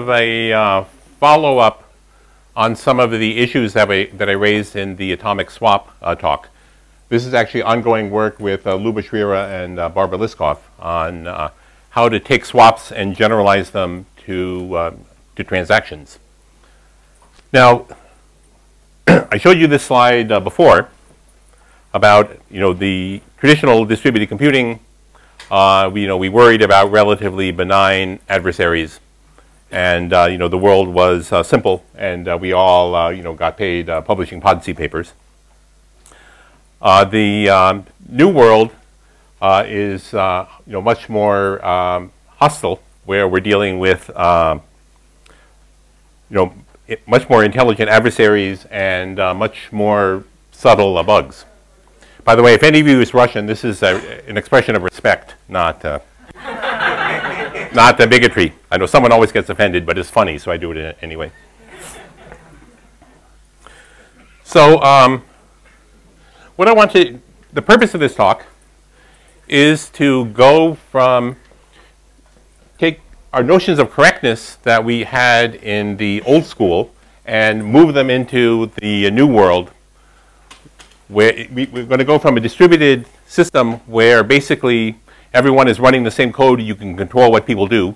of a follow-up on some of the issues that I raised in the atomic swap talk. This is actually ongoing work with Luba Schriera and Barbara Liskov on how to take swaps and generalize them to transactions. Now, I showed you this slide before about the traditional distributed computing. We worried about relatively benign adversaries, and the world was simple, and we all got paid publishing Podsy papers. The new world is much more hostile, where we're dealing with much more intelligent adversaries and much more subtle bugs. By the way, if any of you is Russian, this is an expression of respect, not not bigotry. I know someone always gets offended, but it's funny, so I do it anyway. So what I want to, the purpose of this talk is to go from, take our notions of correctness that we had in the old school and move them into the new world, where we're going to go from a distributed system where basically everyone is running the same code, you can control what people do,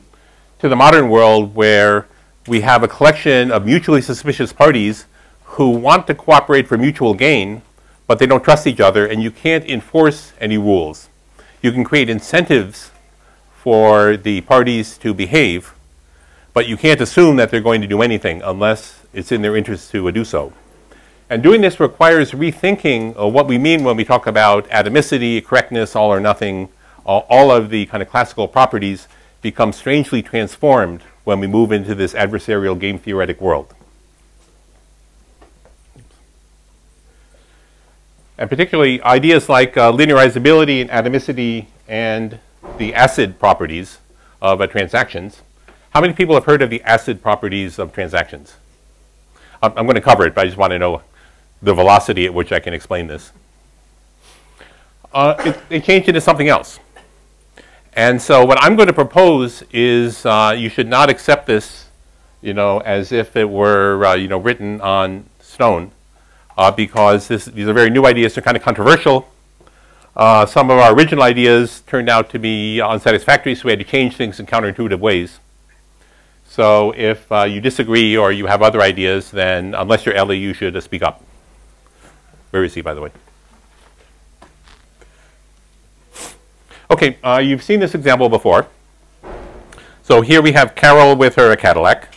to the modern world where we have a collection of mutually suspicious parties who want to cooperate for mutual gain, but they don't trust each other, and you can't enforce any rules. You can create incentives for the parties to behave, but you can't assume that they're going to do anything unless it's in their interest to do so. And doing this requires rethinking of what we mean when we talk about atomicity, correctness, all or nothing. All of the kind of classical properties become strangely transformed when we move into this adversarial game theoretic world. And particularly ideas like linearizability and atomicity and the acid properties of transactions. How many people have heard of the acid properties of transactions? I'm going to cover it, but I just want to know the velocity at which I can explain this. They changed it to something else. And so what I'm going to propose is you should not accept this, as if it were, written on stone, because these are very new ideas. They're kind of controversial. Some of our original ideas turned out to be unsatisfactory, so we had to change things in counterintuitive ways. So if you disagree or you have other ideas, then unless you're Ellie, you should speak up. Where is he, by the way? Okay, you've seen this example before. So here we have Carol with her Cadillac.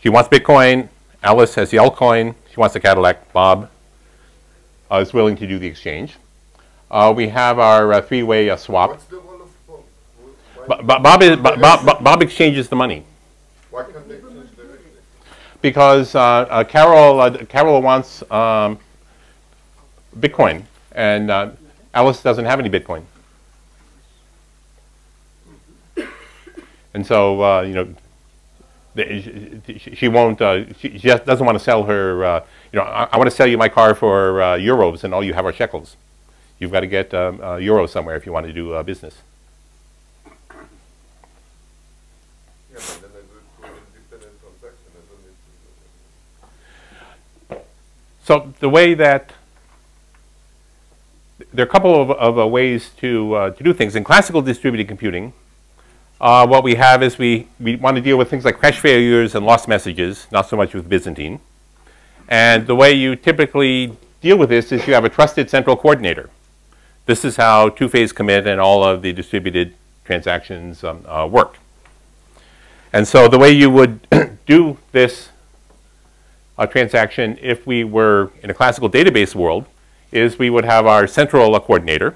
She wants Bitcoin. Alice has the altcoin. She wants a Cadillac. Bob is willing to do the exchange. We have our three-way swap. What's the role of Bob exchanges the money. Why can't they exchange directly? Because Carol wants Bitcoin, and Alice doesn't have any Bitcoin. And so, she won't, she just doesn't want to sell her, I want to sell you my car for euros, and all you have are shekels. You've got to get euros somewhere if you want to do business. Yeah, but then I do it for independent transaction. I don't need to. So the way that, there are a couple of ways to do things. In classical distributed computing, what we have is we want to deal with things like crash failures and lost messages, not so much with Byzantine. And the way you typically deal with this is you have a trusted central coordinator. This is how two-phase commit and all of the distributed transactions work. And so the way you would do this transaction if we were in a classical database world is we would have our central coordinator.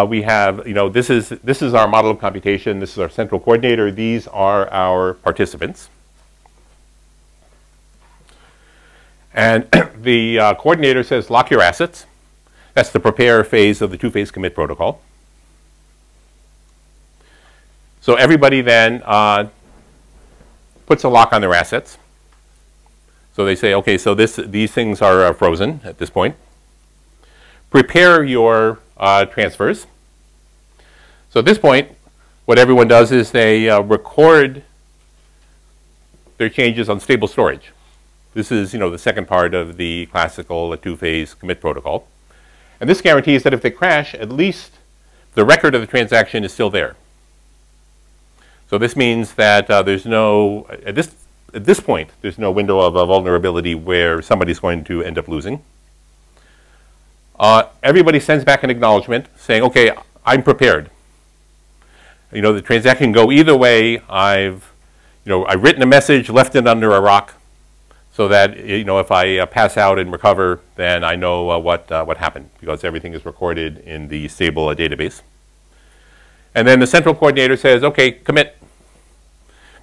We have, this is our model of computation. This is our central coordinator. These are our participants. And the coordinator says, lock your assets. That's the prepare phase of the two-phase commit protocol. So everybody then puts a lock on their assets. So they say, okay, so these things are frozen at this point. Prepare your transfers. So at this point, what everyone does is they record their changes on stable storage. This is, the second part of the classical two-phase commit protocol. And this guarantees that if they crash, at least the record of the transaction is still there. So this means that there's no, at this point, there's no window of vulnerability where somebody's going to end up losing. Everybody sends back an acknowledgement saying, okay, I'm prepared. The transaction can go either way. I've written a message, left it under a rock, so that if I pass out and recover, then I know what happened, because everything is recorded in the stable database. And then the central coordinator says, okay, commit,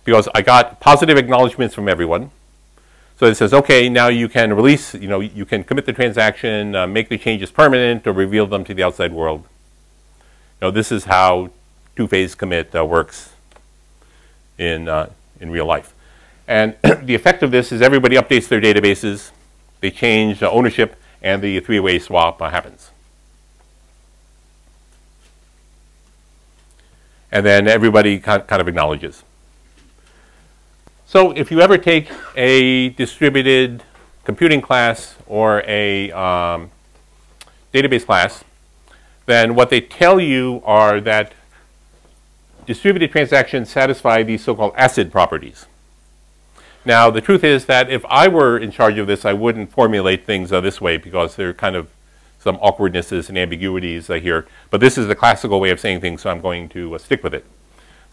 because I got positive acknowledgments from everyone. So it says, okay, now you can release, you can commit the transaction, make the changes permanent, or reveal them to the outside world. This is how two-phase commit works in real life. And the effect of this is everybody updates their databases, they change ownership, and the three-way swap happens. And then everybody kind of acknowledges. So if you ever take a distributed computing class or a database class, then what they tell you are that distributed transactions satisfy these so-called ACID properties. Now, the truth is that if I were in charge of this, I wouldn't formulate things this way, because there are kind of some awkwardnesses and ambiguities here. But this is the classical way of saying things, so I'm going to stick with it.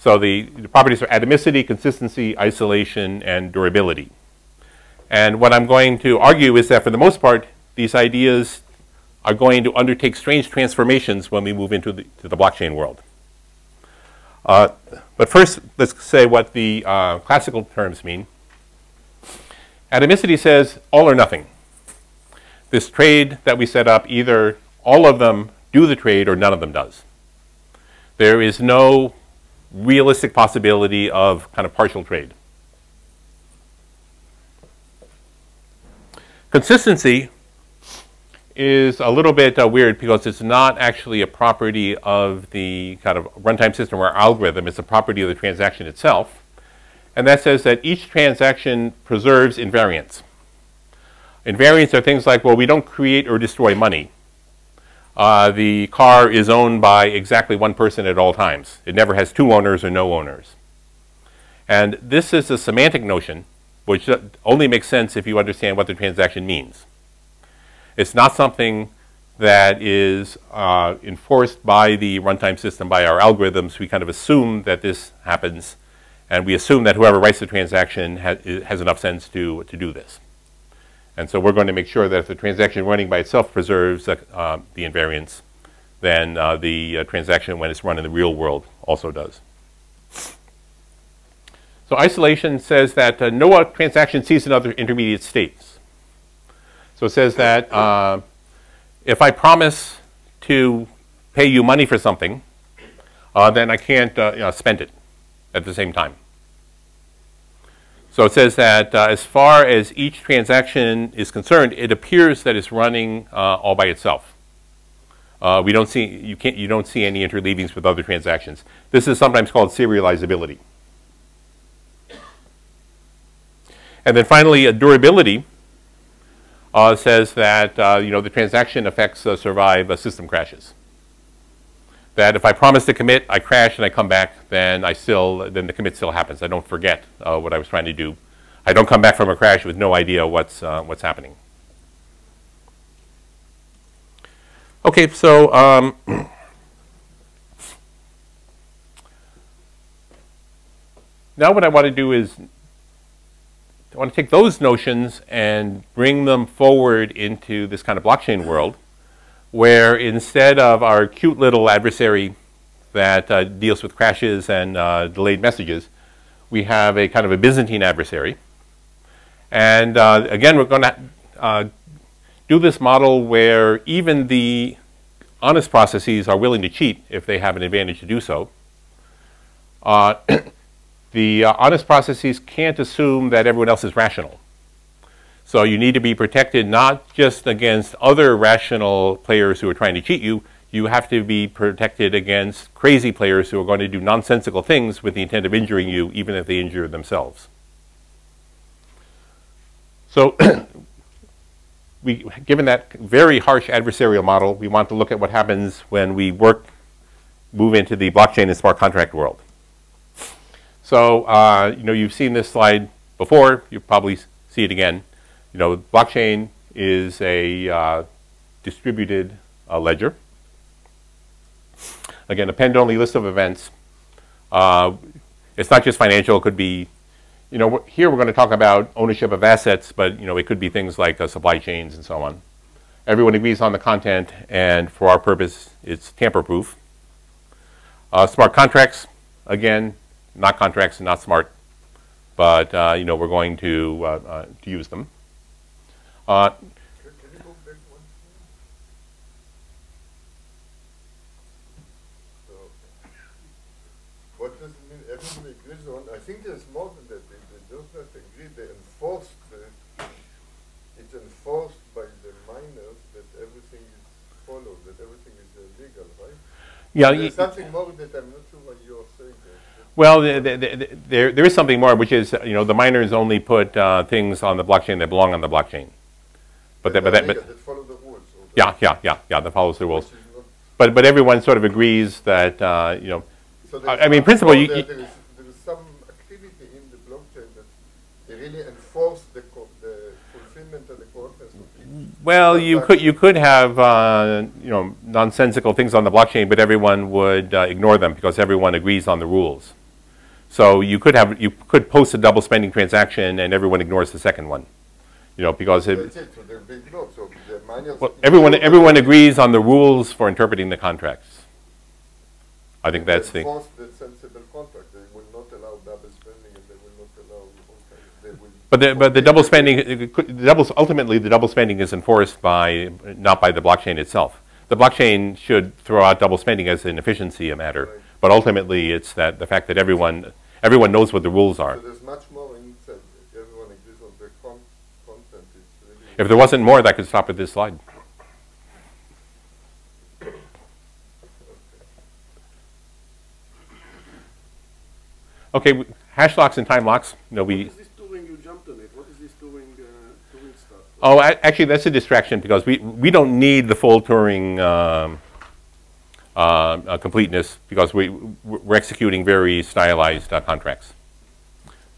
So the properties are atomicity, consistency, isolation, and durability. And what I'm going to argue is that for the most part, these ideas are going to undertake strange transformations when we move into the blockchain world. But first, let's say what the classical terms mean. Atomicity says all or nothing. This trade that we set up, either all of them do the trade or none of them does. There is no realistic possibility of kind of partial trade. Consistency is a little bit weird, because it's not actually a property of the kind of runtime system or algorithm. It's a property of the transaction itself. And that says that each transaction preserves invariants. Invariants are things like, well, we don't create or destroy money. The car is owned by exactly one person at all times. It never has two owners or no owners. And this is a semantic notion, which only makes sense if you understand what the transaction means. It's not something that is enforced by the runtime system, by our algorithms. We kind of assume that this happens, and we assume that whoever writes the transaction has enough sense to do this. And so we're going to make sure that if the transaction running by itself preserves the invariants, then the transaction, when it's run in the real world, also does. So isolation says that no transaction sees another intermediate states. So it says that if I promise to pay you money for something, then I can't spend it at the same time. So it says that as far as each transaction is concerned, it appears that it's running all by itself. You don't see any interleavings with other transactions. This is sometimes called serializability. And then finally, durability says that the transaction effects survive system crashes. That if I promise to commit, I crash and I come back, then the commit still happens. I don't forget what I was trying to do. I don't come back from a crash with no idea what's happening. Okay, so now what I want to do is I want to take those notions and bring them forward into this kind of blockchain world, where instead of our cute little adversary that deals with crashes and delayed messages, we have a kind of a Byzantine adversary. And again, we're going to do this model where even the honest processes are willing to cheat if they have an advantage to do so. The honest processes can't assume that everyone else is rational. So you need to be protected not just against other rational players who are trying to cheat you. you have to be protected against crazy players who are going to do nonsensical things with the intent of injuring you, even if they injure themselves. So given that very harsh adversarial model, we want to look at what happens when we move into the blockchain and smart contract world. So, you've seen this slide before. You'll probably see it again. Blockchain is a distributed ledger. Again, append-only list of events. It's not just financial. It could be, here we're going to talk about ownership of assets, but, it could be things like supply chains and so on. Everyone agrees on the content, and for our purpose, it's tamper-proof. Smart contracts, again, not contracts and not smart, but, we're going to use them. Can you go back one? So, what does it mean? Everyone agrees on. I think there's more than that. They just not agree. They enforced it's enforced by the miners that everything is followed, that everything is legal, right? Yeah. There's something more that I'm not sure what you're saying. Well, there is something more, which is, the miners only put things on the blockchain that belong on the blockchain. But that follow the rules. Yeah, that follows the rules. But everyone sort of agrees that, So in principle, there is some activity in the blockchain that they really enforce the fulfillment of the correctness of it. Well, you could have nonsensical things on the blockchain, but everyone would ignore them because everyone agrees on the rules. So you could post a double spending transaction and everyone ignores the second one, because that's it. So they're being ignored. So the miners. Well, everyone agrees on the rules for interpreting the contracts. I think that's the. Enforce the sensible contract. They will not allow double spending, and they will not allow all kinds. They will. But the double spending, ultimately the double spending is enforced not by the blockchain itself. The blockchain should throw out double spending as an efficiency matter, right. But ultimately it's the fact that everyone knows what the rules are. So there's much more inside. Everyone agrees on the content. It's really if there wasn't more, that could stop at this slide. Okay, hash locks and time locks. What is this doing? You jumped on it. What is this doing stuff? Oh, actually, that's a distraction because we don't need the full Turing completeness because we're executing very stylized contracts.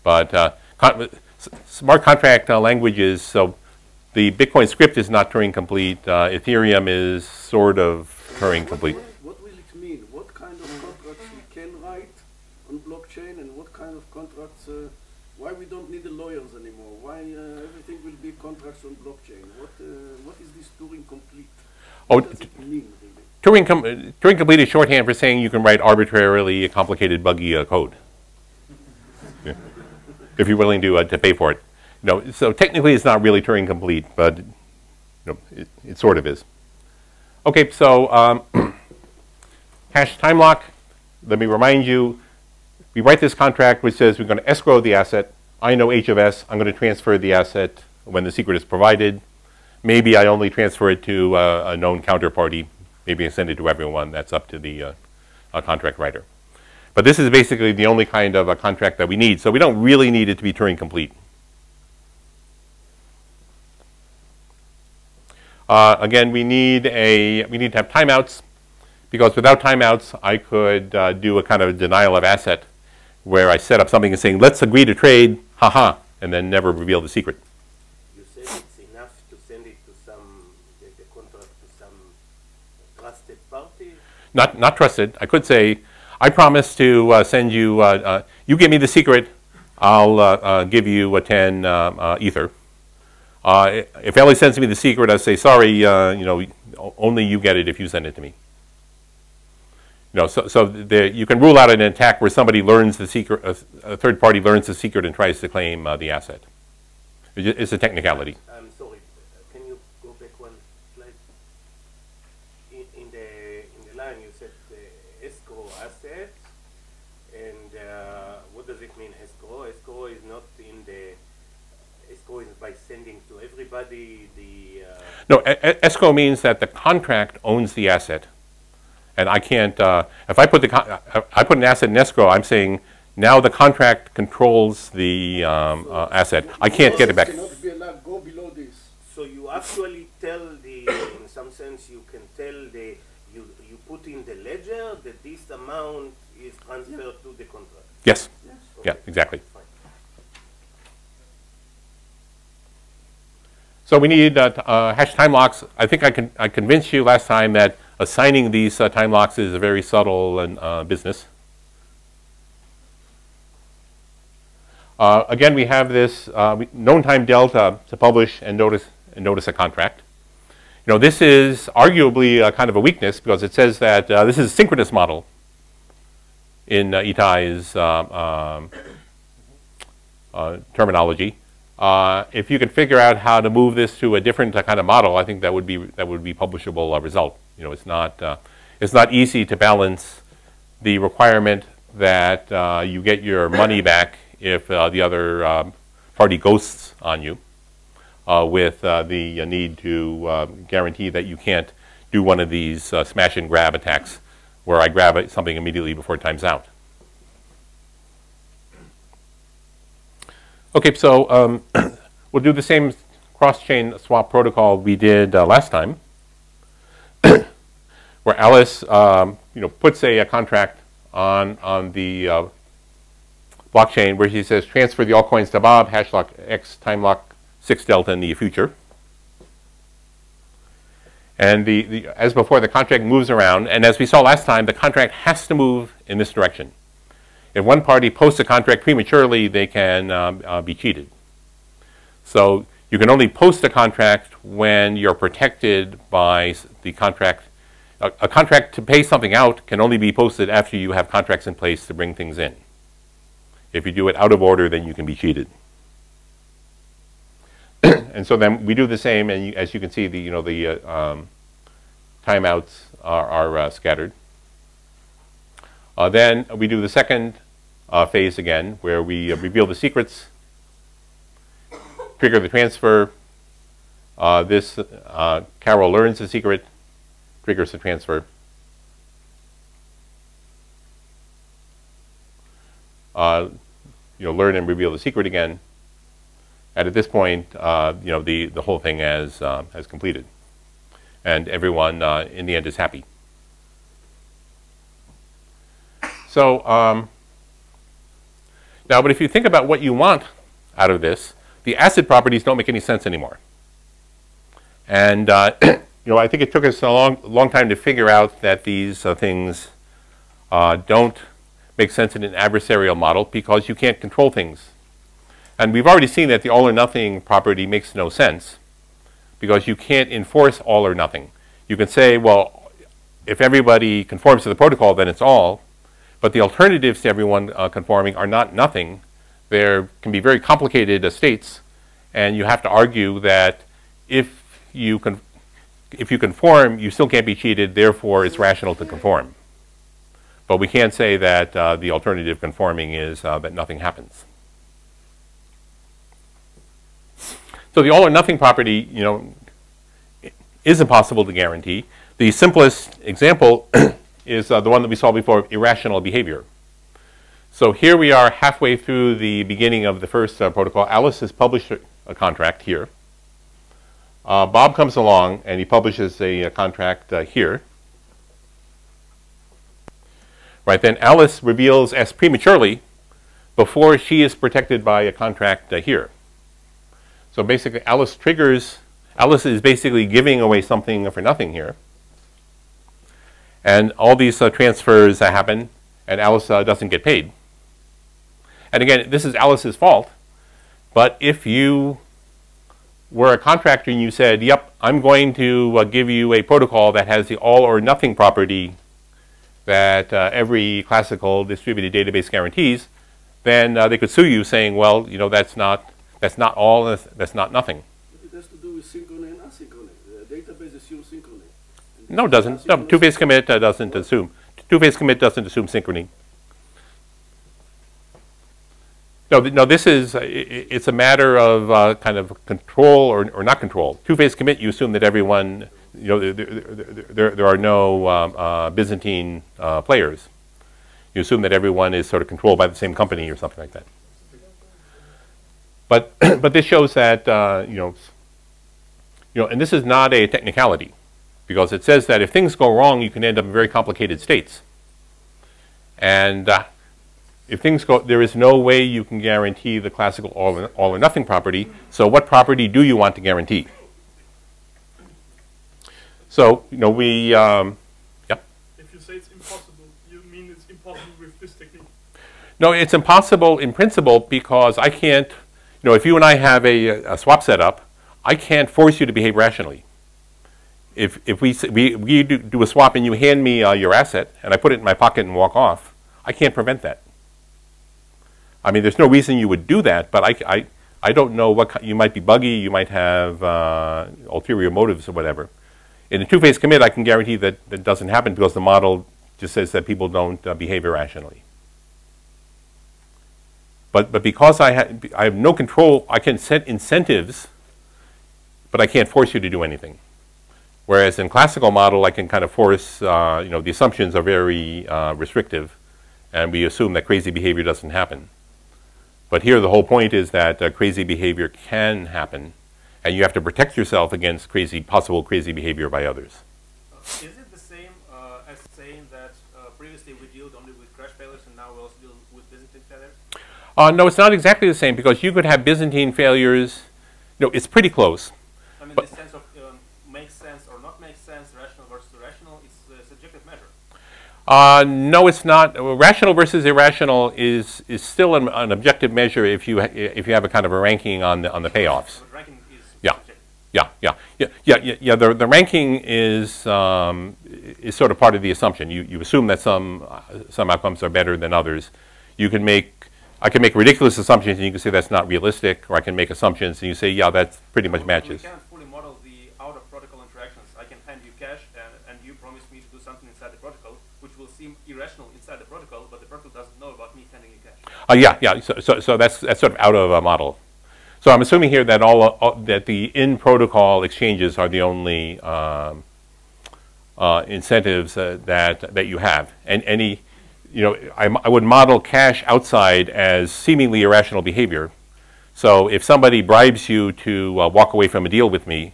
But smart contract languages, so the Bitcoin script is not Turing complete. Ethereum is sort of Turing complete. What will it mean? What kind of contracts we can write on blockchain, and what kind of contracts? Why we don't need the lawyers anymore? Why everything will be contracts on blockchain? What is this Turing complete? What does it mean, really? Turing complete is shorthand for saying you can write arbitrarily complicated, buggy code. Yeah. If you're willing to pay for it. So technically it's not really Turing complete, but it sort of is. Okay, so hash time lock. Let me remind you, we write this contract which says we're going to escrow the asset. I know H of S. I'm going to transfer the asset when the secret is provided. Maybe I only transfer it to a known counterparty. Maybe I send it to everyone. That's up to the contract writer. But this is basically the only kind of a contract that we need. So we don't really need it to be Turing complete. Again, we need to have timeouts, because without timeouts, I could do a kind of denial of asset, where I set up something and saying, let's agree to trade, haha, and then never reveal the secret. You said it's enough to send it to the contract to some trusted party? Not trusted. I could say, I promise to send you, you give me the secret, I'll give you a 10 ether. If Ellie sends me the secret, I say, sorry, only you get it if you send it to me. You can rule out an attack where somebody learns the secret, a third party learns the secret and tries to claim the asset. It's a technicality. I'm sorry. Can you go back one slide? In the line you said escrow asset, and what does it mean escrow? Escrow is not in the. Escrow is by sending to everybody the. No, escrow means that the contract owns the asset. And I can't, if I put I put an asset in escrow, I'm saying now the contract controls the asset. I can't get it back. Cannot be allowed go below this. So you actually tell the, in some sense, you can tell the, you put in the ledger that this amount is transferred to the contract. Yes. Yes. Yeah, exactly. Fine. So we need hash time locks. I think I convinced you last time that assigning these time locks is a very subtle business. Again, we have this known time delta to publish and notice a contract. You know, this is arguably kind of a weakness because it says that this is a synchronous model in Itai's terminology. If you could figure out how to move this to a different kind of model, I think that would be publishable result. You know, it's not easy to balance the requirement that you get your money back if the other party ghosts on you, with the need to guarantee that you can't do one of these smash and grab attacks where I grab something immediately before time's out. Okay, so we'll do the same cross-chain swap protocol we did last time, where Alice puts a contract on the blockchain where she says transfer the altcoins to Bob, hash lock X, time lock 6 delta in the future. And as before, the contract moves around, and as we saw last time, the contract has to move in this direction. If one party posts a contract prematurely, they can be cheated. So you can only post a contract when you're protected by the contract. A contract to pay something out can only be posted after you have contracts in place to bring things in. If you do it out of order, then you can be cheated. And so then we do the same, and as you can see, the timeouts are scattered. Then we do the second phase again, where we reveal the secrets, trigger the transfer. Carol learns the secret, triggers the transfer. Learn and reveal the secret again. And at this point, the whole thing has completed, and everyone in the end is happy. So now, but if you think about what you want out of this, the acid properties don't make any sense anymore. And I think it took us a long time to figure out that these things don't make sense in an adversarial model because you can't control things. And we've already seen that the all or nothing property makes no sense because you can't enforce all or nothing. You can say, well, if everybody conforms to the protocol, then it's all. But the alternatives to everyone conforming are not nothing. There can be very complicated states, and you have to argue that if you conform, you still can't be cheated, therefore it's rational to conform. But we can't say that the alternative conforming is that nothing happens. So the all or nothing property, is impossible to guarantee. The simplest example is the one that we saw before, irrational behavior. So here we are halfway through the beginning of the first protocol. Alice has published a contract here. Bob comes along and he publishes a contract here. Right, then Alice reveals S prematurely before she is protected by a contract here. So basically Alice is basically giving away something for nothing here. And all these transfers happen, and Alice doesn't get paid. And again, this is Alice's fault. But if you were a contractor and you said, yep, I'm going to give you a protocol that has the all or nothing property that every classical distributed database guarantees, then they could sue you saying, well, that's not all, that's not nothing. It has to do with synchrony and asynchrony. The database assumes synchrony. No, it doesn't. No, two-phase commit doesn't assume. Two-phase commit doesn't assume synchrony. No, this is, it's a matter of kind of control or not control. Two-phase commit, you assume that everyone, there are no Byzantine players. You assume that everyone is sort of controlled by the same company or something like that. But but this shows that and this is not a technicality, because it says that if things go wrong, you can end up in very complicated states. And if things go, there is no way you can guarantee the classical all or nothing property. So what property do you want to guarantee? So we If you say it's impossible, you mean it's impossible with this technique? No, it's impossible in principle, because I can't. If you and I have a swap set up, I can't force you to behave rationally. If we do a swap and you hand me your asset and I put it in my pocket and walk off, I can't prevent that. I mean, there's no reason you would do that, but I don't know what you might be buggy, you might have ulterior motives or whatever. In a two-phase commit, I can guarantee that that doesn't happen, because the model just says that people don't behave irrationally. But because I have no control, I can set incentives, but I can't force you to do anything. Whereas in classical model, I can kind of force, the assumptions are very restrictive, and we assume that crazy behavior doesn't happen. But here the whole point is that crazy behavior can happen, and you have to protect yourself against possible crazy behavior by others. Is it the same as saying that previously we dealt only with crash failures and now we also deal with Byzantine failures? No, it's not exactly the same, because you could have Byzantine failures. No, it's pretty close. I mean, the sense of makes sense or not makes sense, rational versus irrational, it's a subjective measure. No, it's not. Rational versus irrational is still an objective measure if you have a kind of a ranking on the payoffs. But ranking is Yeah, yeah. The ranking is sort of part of the assumption. You assume that some outcomes are better than others. I can make ridiculous assumptions and you can say that's not realistic, or I can make assumptions and you say, yeah, that pretty much matches. We can't fully model the out-of-protocol interactions. I can hand you cash and you promise me to do something inside the protocol, which will seem irrational inside the protocol, but the protocol doesn't know about me handing you cash. Yeah. So that's sort of out of a model. So I'm assuming here that that the in-protocol exchanges are the only incentives that you have, and any. I would model cash outside as seemingly irrational behavior. So if somebody bribes you to walk away from a deal with me,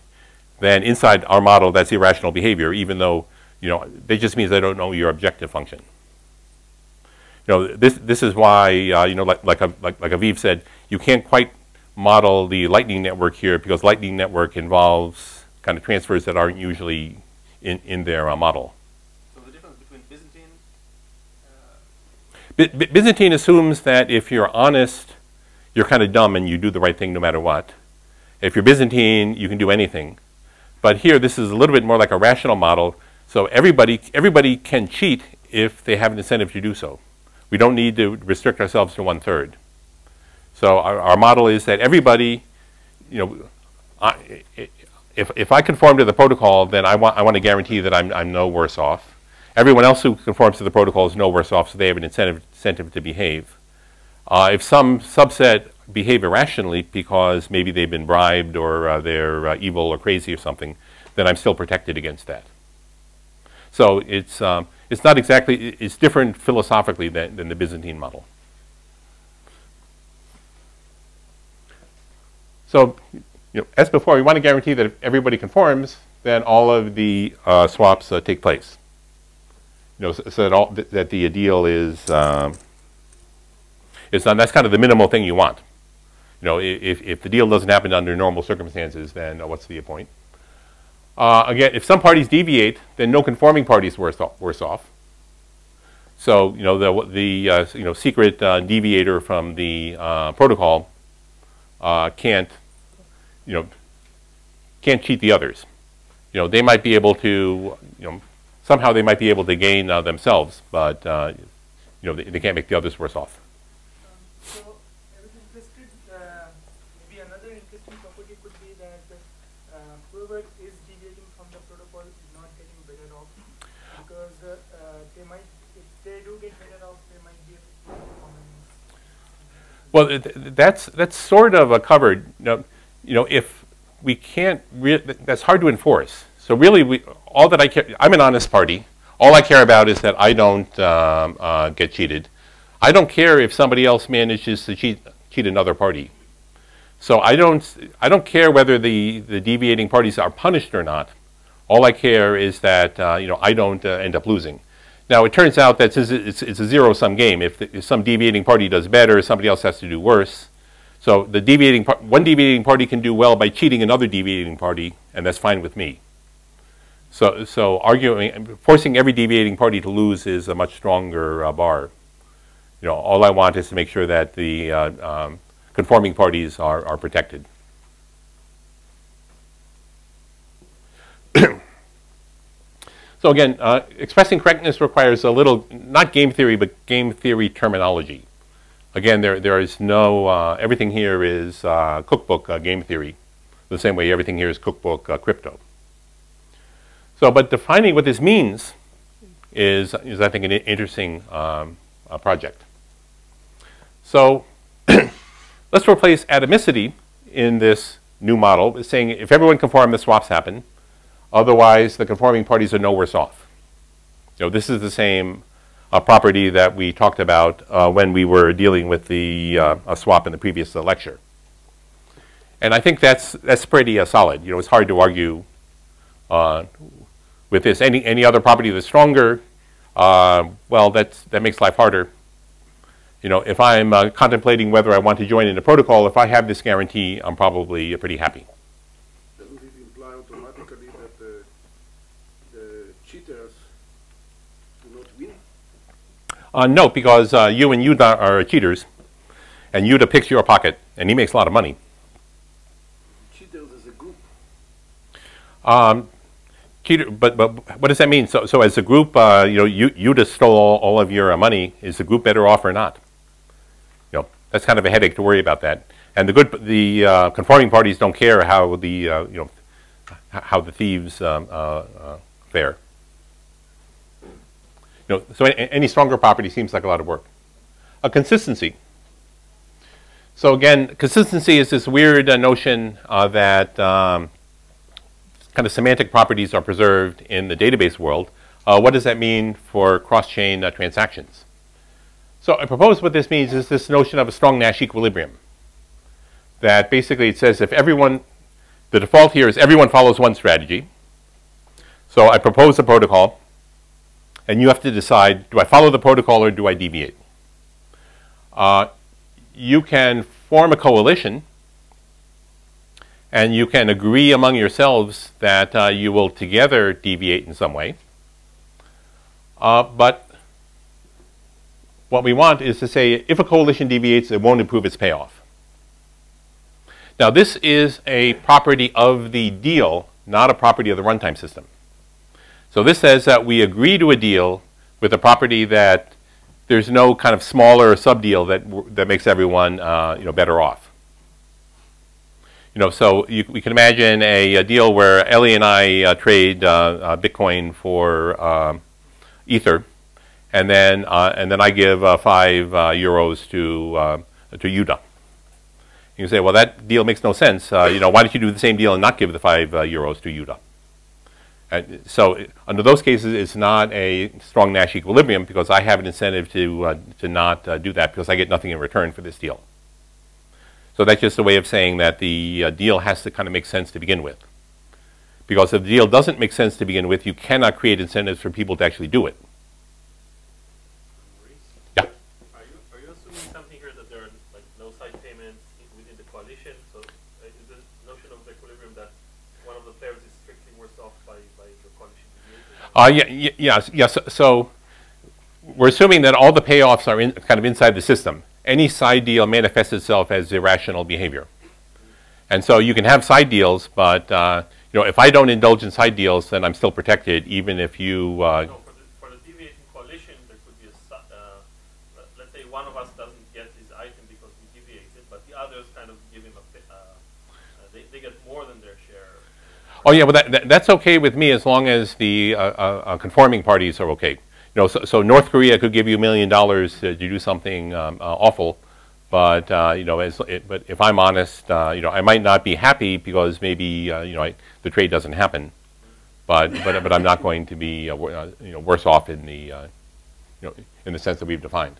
then inside our model, that's irrational behavior, even though, that just means they don't know your objective function. This is why, like Aviv said, you can't quite model the Lightning Network here, because Lightning Network involves kind of transfers that aren't usually in their model. Byzantine assumes that if you're honest, you're kind of dumb and you do the right thing no matter what. If you're Byzantine, you can do anything. But here, this is a little bit more like a rational model. So everybody can cheat if they have an incentive to do so. We don't need to restrict ourselves to 1/3. So our model is that everybody, if I conform to the protocol, then I want to guarantee that I'm no worse off. Everyone else who conforms to the protocol is no worse off, so they have an incentive to behave. If some subset behave irrationally because maybe they've been bribed or they're evil or crazy or something, then I'm still protected against that. So it's not exactly, it's different philosophically than the Byzantine model. So, as before, we want to guarantee that if everybody conforms, then all of the swaps take place. So that the deal is done. That's kind of the minimal thing you want. If the deal doesn't happen under normal circumstances, then what's the point? Again, if some parties deviate, then no conforming party is worse off. So the secret deviator from the protocol can't cheat the others. They might be able to somehow they might be able to gain themselves, but they can't make the others worse off. So, I was interested. Maybe another interesting property could be that whoever is deviating from the protocol is not getting better off, because they might, if they do get better off, they might be performance. Well, that's sort of covered. If we can't, that's hard to enforce. So really, all that I care, I'm an honest party. All I care about is that I don't get cheated. I don't care if somebody else manages to cheat another party. So I don't care whether the deviating parties are punished or not. All I care is that I don't end up losing. Now it turns out that since it's a zero-sum game, if some deviating party does better, somebody else has to do worse. So the one deviating party can do well by cheating another deviating party, and that's fine with me. So forcing every deviating party to lose is a much stronger bar. All I want is to make sure that the conforming parties are protected. So again, expressing correctness requires a little, not game theory, but game theory terminology. Again, there is no, everything here is cookbook game theory, the same way everything here is cookbook crypto. So, but defining what this means is I think, an interesting project. So let's replace atomicity in this new model with saying if everyone conform, the swaps happen. Otherwise, the conforming parties are no worse off. This is the same property that we talked about when we were dealing with the swap in the previous lecture. And I think that's pretty solid. It's hard to argue with this. Any other property that's stronger, well, that makes life harder. If I'm contemplating whether I want to join in a protocol, if I have this guarantee, I'm probably pretty happy. Doesn't it imply automatically that the cheaters do not win? No, because you and Yuda are cheaters, and Yuda picks your pocket, and he makes a lot of money. Cheaters as a group. But what does that mean? So as a group, Yuda stole all of your money. Is the group better off or not? That's kind of a headache to worry about that. And the conforming parties don't care how the how the thieves fare. So any stronger property seems like a lot of work. Consistency. So again, consistency is this weird notion that kind of semantic properties are preserved in the database world. What does that mean for cross-chain transactions? So I propose what this means is this notion of a strong Nash equilibrium. That basically it says if everyone, the default here is everyone follows one strategy. So I propose a protocol, and you have to decide, do I follow the protocol or do I deviate? You can form a coalition, and you can agree among yourselves that you will together deviate in some way. But what we want is to say if a coalition deviates, it won't improve its payoff. Now this is a property of the deal, not a property of the runtime system. So this says that we agree to a deal with a property that there's no kind of smaller sub-deal that makes everyone better off. So we can imagine a deal where Ellie and I trade Bitcoin for Ether, and then I give 5 euros to Yuda. You say, well, that deal makes no sense. Why don't you do the same deal and not give the 5 euros to Yuda? So under those cases, it's not a strong Nash equilibrium because I have an incentive to not do that because I get nothing in return for this deal. So that's just a way of saying that the deal has to kind of make sense to begin with. Because if the deal doesn't make sense to begin with, you cannot create incentives for people to actually do it. Maurice? Yeah. Are you assuming something here that there are like no side payments within the coalition? So is the notion of the equilibrium that one of the players is strictly worse off by the coalition deviating? Yes. So we're assuming that all the payoffs are kind of inside the system. Any side deal manifests itself as irrational behavior. And so you can have side deals, but if I don't indulge in side deals, then I'm still protected, even if you... No, for the deviating coalition, there could be let's say one of us doesn't get his item because we deviated, but the others kind of give him they get more than their share. Oh yeah, well that's okay with me as long as the conforming parties are okay. So North Korea could give you $1 million to do something awful, but but if I'm honest, I might not be happy because maybe the trade doesn't happen. but I'm not going to be worse off in the in the sense that we've defined.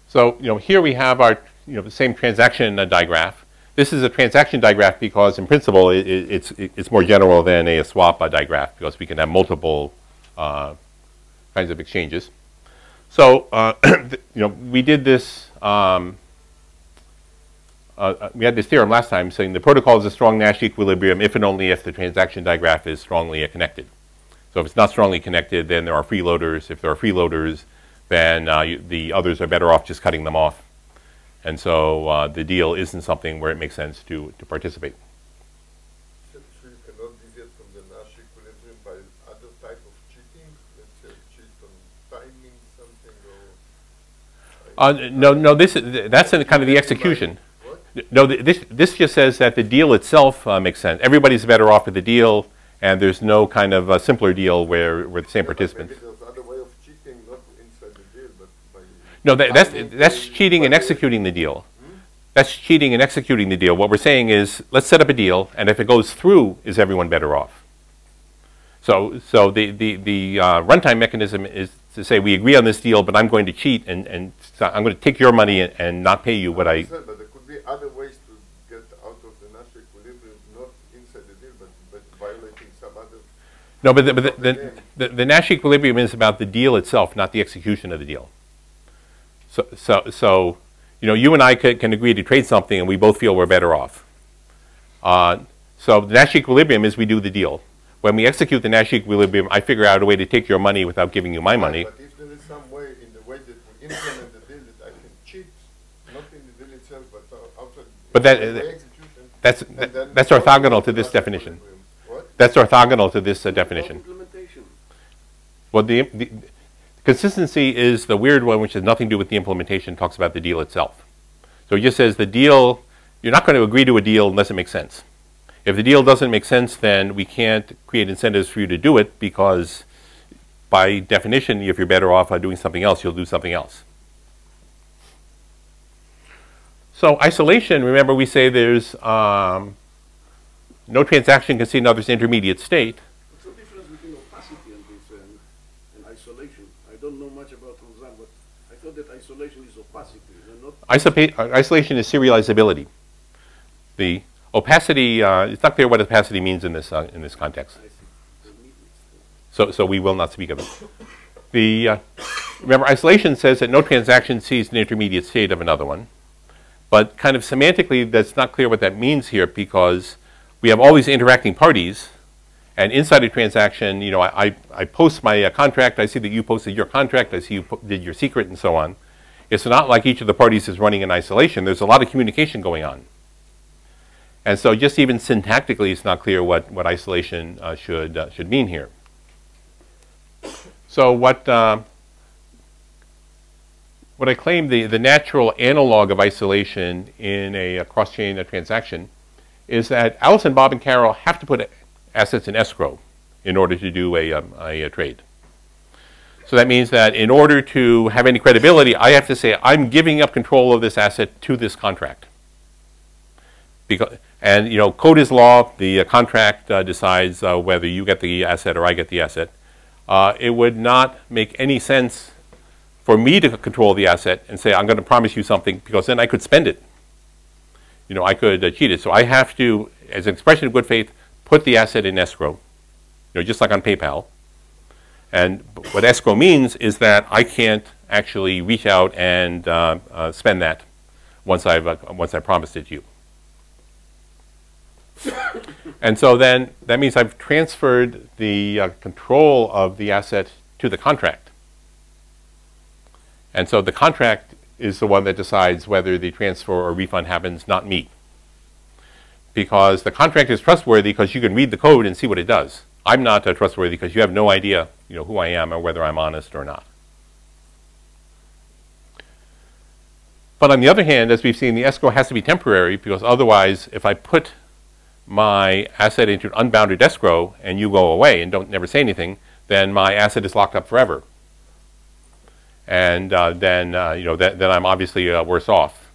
So here we have our the same transaction digraph. This is a transaction digraph because in principle it's more general than a swap digraph because we can have multiple kinds of exchanges. So we did this. We had this theorem last time saying the protocol is a strong Nash equilibrium if and only if the transaction digraph is strongly connected. So if it's not strongly connected, then there are freeloaders. If there are freeloaders, then the others are better off just cutting them off. And so the deal isn't something where it makes sense to participate. So you cannot deviate from the Nash equilibrium by other type of cheating? Let's say cheat on timing something or... No, that's kind of the execution. No, this just says that the deal itself makes sense. Everybody's better off with the deal, and there's no kind of simpler deal where the same participants. Maybe there's other way of cheating, not inside the deal, but by... No, that's cheating and executing the deal. That's cheating and executing the deal. What we're saying is, let's set up a deal, and if it goes through, is everyone better off? So the runtime mechanism is to say, we agree on this deal, but I'm going to cheat, and so I'm going to take your money and not pay you what I... But there could be other ways to get out of the Nash equilibrium, not inside the deal, but violating some other... No, but the Nash equilibrium is about the deal itself, not the execution of the deal. So you and I can agree to trade something, and we both feel we're better off. So the Nash equilibrium is we do the deal. When we execute the Nash equilibrium, I figure out a way to take your money without giving you my money. But if there is some way in the way that we implement the deal that I can cheat, not in the deal itself, but outside the execution, that's orthogonal to this definition. What? That's orthogonal to this definition. Implementation. Well, the consistency is the weird one, which has nothing to do with the implementation. It talks about the deal itself. So it just says the deal, you're not going to agree to a deal unless it makes sense. If the deal doesn't make sense, then we can't create incentives for you to do it because by definition, if you're better off doing something else, you'll do something else. So isolation, remember we say there's no transaction can see another's intermediate state. What's the difference between opacity and this and isolation? I don't know much about transaction, but I thought that isolation is opacity. Not isolation is serializability. The opacity, it's not clear what opacity means in this context. So we will not speak of it. Remember, isolation says that no transaction sees an intermediate state of another one. But kind of semantically, that's not clear what that means here because we have all these interacting parties. And inside a transaction, I post my contract. I see that you posted your contract. I see you did your secret and so on. It's not like each of the parties is running in isolation. There's a lot of communication going on. And so just even syntactically, it's not clear what isolation should mean here. So what I claim the natural analog of isolation in a cross-chain transaction is that Alice and Bob and Carol have to put assets in escrow in order to do a trade. So that means that in order to have any credibility, I have to say I'm giving up control of this asset to this contract. And code is law. The contract decides whether you get the asset or I get the asset. It would not make any sense for me to control the asset and say I'm going to promise you something because then I could spend it. I could cheat it. So I have to, as an expression of good faith, put the asset in escrow. Just like on PayPal. And what escrow means is that I can't actually reach out and spend that once I promised it to you. And so then that means I've transferred the control of the asset to the contract. And so the contract is the one that decides whether the transfer or refund happens, not me. Because the contract is trustworthy because you can read the code and see what it does. I'm not trustworthy because you have no idea who I am or whether I'm honest or not. But on the other hand, as we've seen, the escrow has to be temporary because otherwise, if I put my asset into an unbounded escrow and you go away and never say anything, then my asset is locked up forever. And then I'm obviously worse off.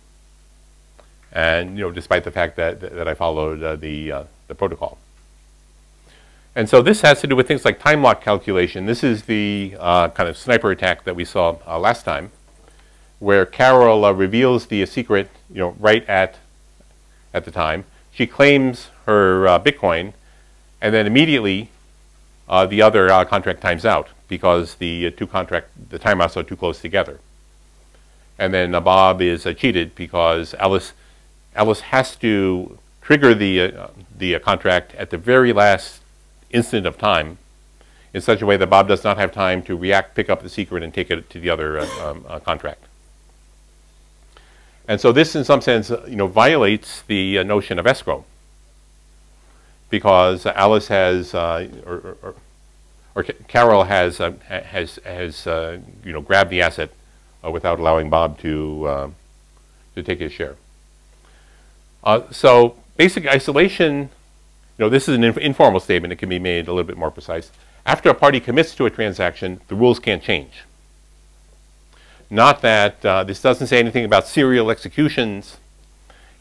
And despite the fact that I followed the protocol. And so this has to do with things like time lock calculation. This is the kind of sniper attack that we saw last time, where Carol reveals the secret, right at the time. She claims her Bitcoin, and then immediately the other contract times out because the timeouts are too close together. And then Bob is cheated because Alice has to trigger the contract at the very last instant of time in such a way that Bob does not have time to react, pick up the secret, and take it to the other contract. And so this, in some sense, violates the notion of escrow, because Alice has, or Carol has grabbed the asset without allowing Bob to take his share. So basic isolation, this is an informal statement. It can be made a little bit more precise. After a party commits to a transaction, the rules can't change. Not that this doesn't say anything about serial executions.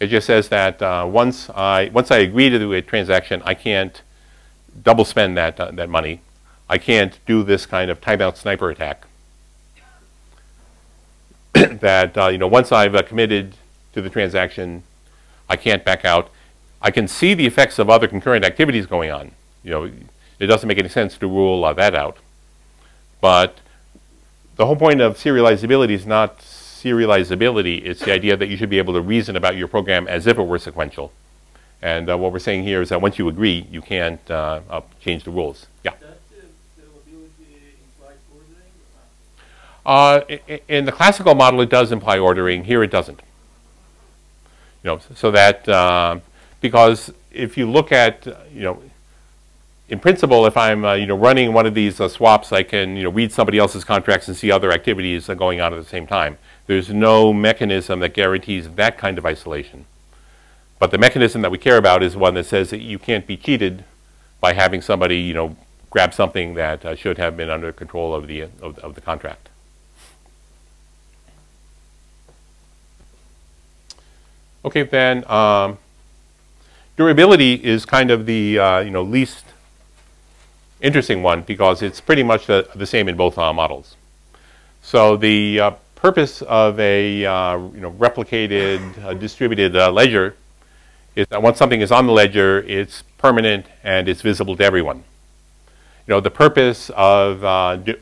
It just says that once I agree to a transaction, I can't double spend that money. I can't do this kind of timeout sniper attack. That once I've committed to the transaction, I can't back out. I can see the effects of other concurrent activities going on. It doesn't make any sense to rule that out. But the whole point of serializability is not serializability. It's the idea that you should be able to reason about your program as if it were sequential. And what we're saying here is that once you agree, you can't change the rules. Yeah? In the classical model, it does imply ordering. Here, it doesn't. So that because if you look at in principle, if I'm running one of these swaps, I can read somebody else's contracts and see other activities going on at the same time. There's no mechanism that guarantees that kind of isolation. But the mechanism that we care about is one that says that you can't be cheated by having somebody grab something that should have been under control of the contract. Okay, then durability is kind of the least interesting one because it's pretty much the same in both models. So the purpose of a replicated distributed ledger is that once something is on the ledger, it's permanent and it's visible to everyone. The purpose of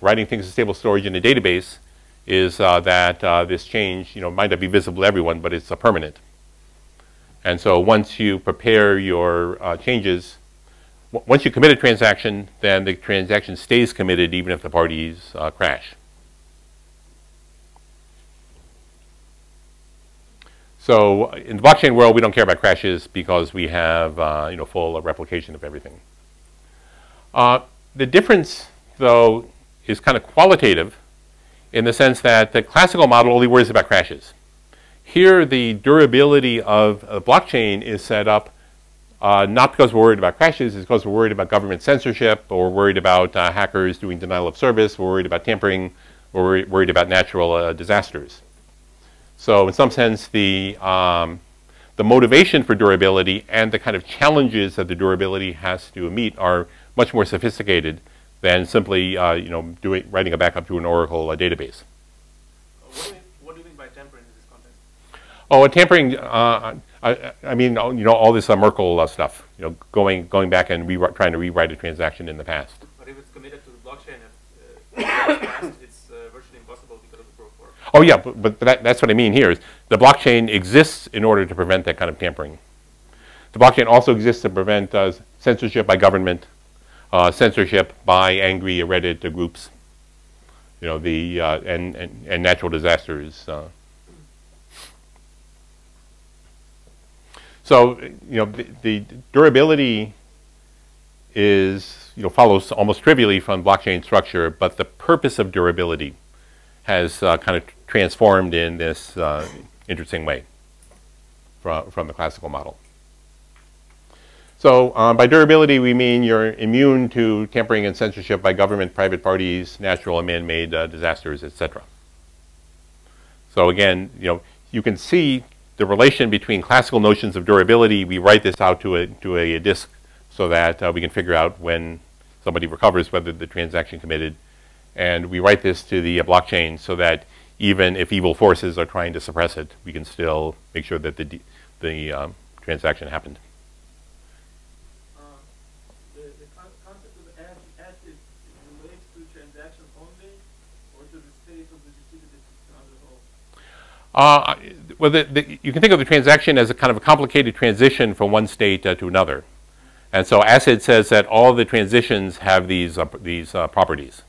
writing things in stable storage in a database is that this change might not be visible to everyone, but it's permanent. And so once you prepare your changes, once you commit a transaction, then the transaction stays committed even if the parties crash. So in the blockchain world, we don't care about crashes because we have full replication of everything. The difference, though, is kind of qualitative in the sense that the classical model only worries about crashes. Here, the durability of a blockchain is set up not because we're worried about crashes, it's because we're worried about government censorship, or we're worried about hackers doing denial of service, we're worried about tampering, we're worried about natural disasters. So in some sense, the motivation for durability and the kind of challenges that the durability has to meet are much more sophisticated than simply writing a backup to an Oracle database. What do you mean by tampering in this context? Oh, tampering. I mean, all this Merkle stuff. Going back and trying to rewrite a transaction in the past. But if it's committed to the blockchain, it's virtually impossible because of the proof of work. Oh yeah, but that's what I mean here. Is the blockchain exists in order to prevent that kind of tampering. The blockchain also exists to prevent censorship by government, censorship by angry Reddit groups. And natural disasters. So the durability is follows almost trivially from blockchain structure, but the purpose of durability has kind of transformed in this interesting way from the classical model. So by durability, we mean you're immune to tampering and censorship by government, private parties, natural and man-made disasters, etc. So again, you can see the relation between classical notions of durability. We write this out to a disk so that we can figure out when somebody recovers whether the transaction committed. And we write this to the blockchain so that even if evil forces are trying to suppress it, we can still make sure that the transaction happened. The concept of acid relates to transaction only, or to the state of the distributed system as a whole? Well, you can think of the transaction as a kind of a complicated transition from one state to another. And so ACID says that all the transitions have these properties.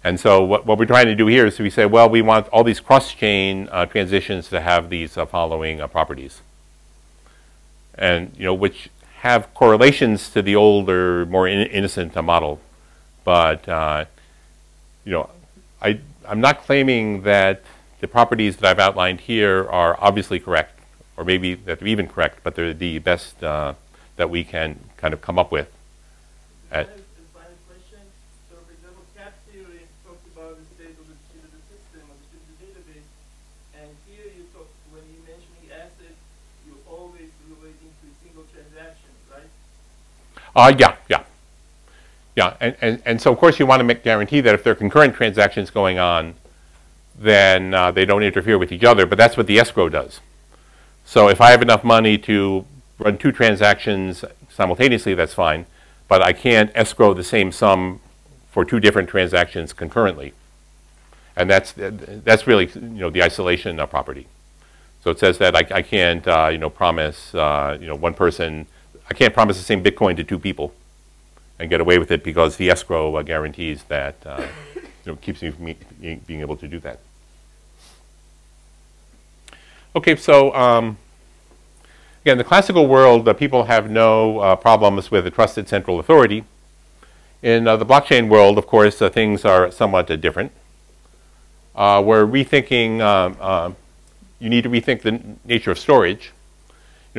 And so what we're trying to do here is we say, well, we want all these cross-chain transitions to have these following properties, and which have correlations to the older, more innocent model. But I'm not claiming that the properties that I've outlined here are obviously correct, or maybe that they're even correct, but they're the best that we can kind of come up with. Yeah. And so, of course, you want to guarantee that if there are concurrent transactions going on, then they don't interfere with each other. But that's what the escrow does. So if I have enough money to run 2 transactions simultaneously, that's fine. But I can't escrow the same sum for 2 different transactions concurrently. And that's really the isolation property. So it says that I can't promise one person. I can't promise the same Bitcoin to 2 people and get away with it because the escrow guarantees that keeps me from being able to do that. Okay, so again, in the classical world, people have no problems with a trusted central authority. In the blockchain world, of course, things are somewhat different. We're rethinking. You need to rethink the nature of storage.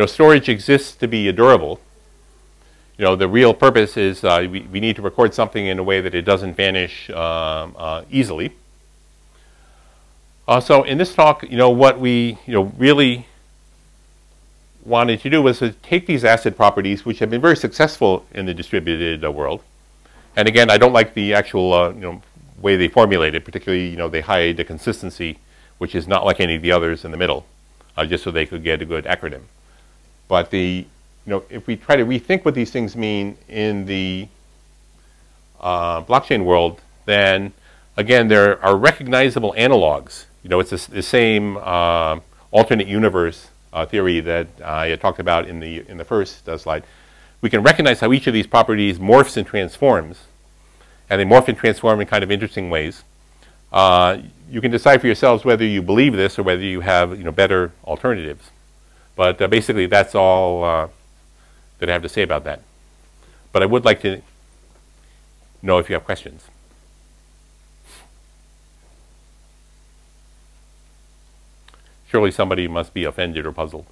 Storage exists to be durable. The real purpose is we need to record something in a way that it doesn't vanish easily. So in this talk, what we really wanted to do was to take these ACID properties, which have been very successful in the distributed world. And again, I don't like the actual way they formulate it, particularly they hide the consistency, which is not like any of the others in the middle, just so they could get a good acronym. But if we try to rethink what these things mean in the blockchain world, then again there are recognizable analogs. It's the same alternate universe theory that I had talked about in the first slide. We can recognize how each of these properties morphs and transforms, and they morph and transform in kind of interesting ways. You can decide for yourselves whether you believe this or whether you have better alternatives. But basically, that's all that I have to say about that. But I would like to know if you have questions. Surely somebody must be offended or puzzled.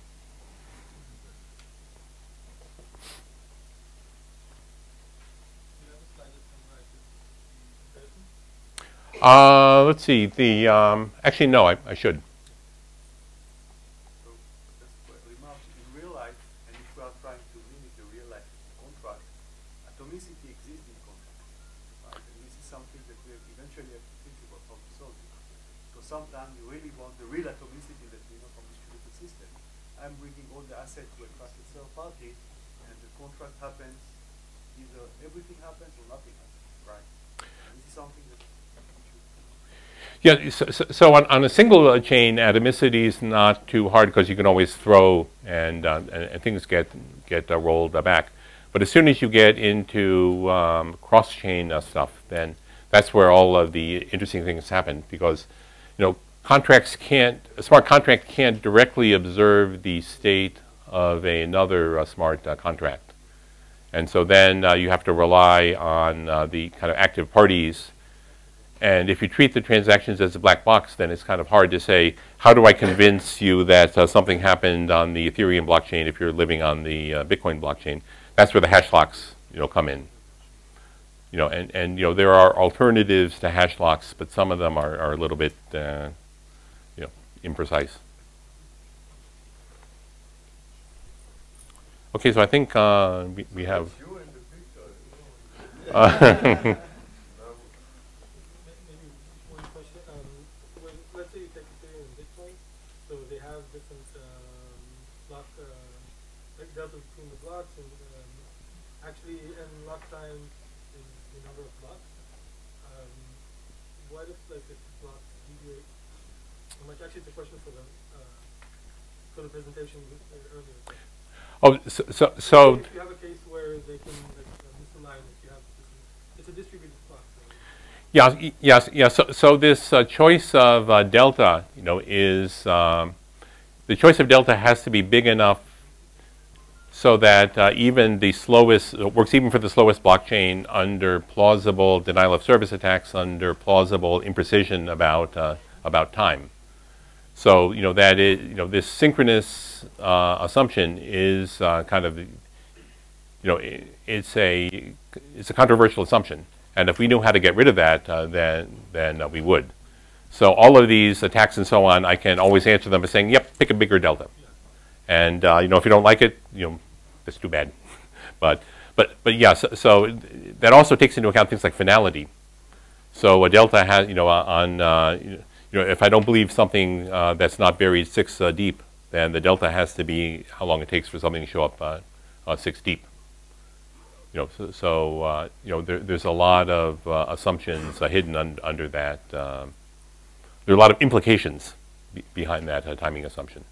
Let's see. Actually, no, I should. Sometimes you really want the real atomicity that we know from the distributed system. I'm bringing all the assets to a trusted third party, and the contract happens, either everything happens or nothing happens, right? And this is something that so on a single chain, atomicity is not too hard because you can always throw and things get rolled back. But as soon as you get into cross-chain stuff, then that's where all of the interesting things happen, because a smart contract can't directly observe the state of another smart contract. And so then you have to rely on the kind of active parties. And if you treat the transactions as a black box, then it's kind of hard to say, how do I convince you that something happened on the Ethereum blockchain if you're living on the Bitcoin blockchain? That's where the hash locks come in. And there are alternatives to hash locks, but some of them are a little bit imprecise. Okay, so I think we have. You in the picture. Maybe one question. When, let's say you take Ethereum and Bitcoin, so they have different block, like delta between the blocks, and actually, and lock time is the number of blocks. What if, like, if the blocks deviate? Actually, it's a question for the presentation earlier. Oh, so if you have a case where they can misalign, if you have it's a distributed block. So. yes. So this choice of delta, is the choice of delta has to be big enough so that even the slowest works even for the slowest blockchain under plausible denial of service attacks, under plausible imprecision about time. So that is this synchronous assumption is kind of it's a controversial assumption, and if we knew how to get rid of that, then we would. So all of these attacks and so on, I can always answer them by saying, "Yep, pick a bigger delta," and if you don't like it, that's too bad. but yeah, so that also takes into account things like finality. So a delta has if I don't believe something that's not buried 6 deep, then the delta has to be how long it takes for something to show up 6 deep. There's a lot of assumptions hidden under that. There are a lot of implications behind that timing assumption.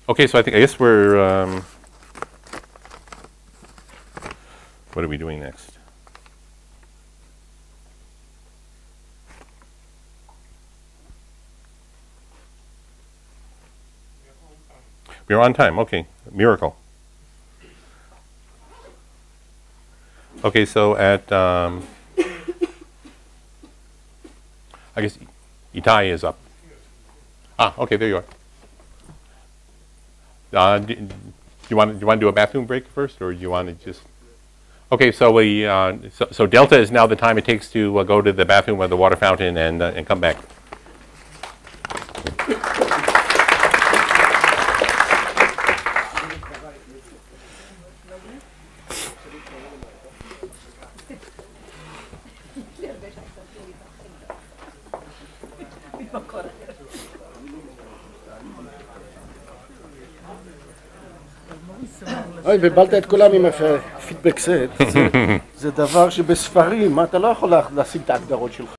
Okay, so I guess we're. What are we doing next? We're on time. Okay, miracle. Okay, so at I guess Itai is up. Okay, there you are. Do you want to do a bathroom break first, or do you want to just? Okay, so so delta is now the time it takes to go to the bathroom or the water fountain and come back. אוי, בלבלת את כולם עם פידבק סט. זה דבר שבספרים, אתה לא יכול לשים את ההגדרות שלך.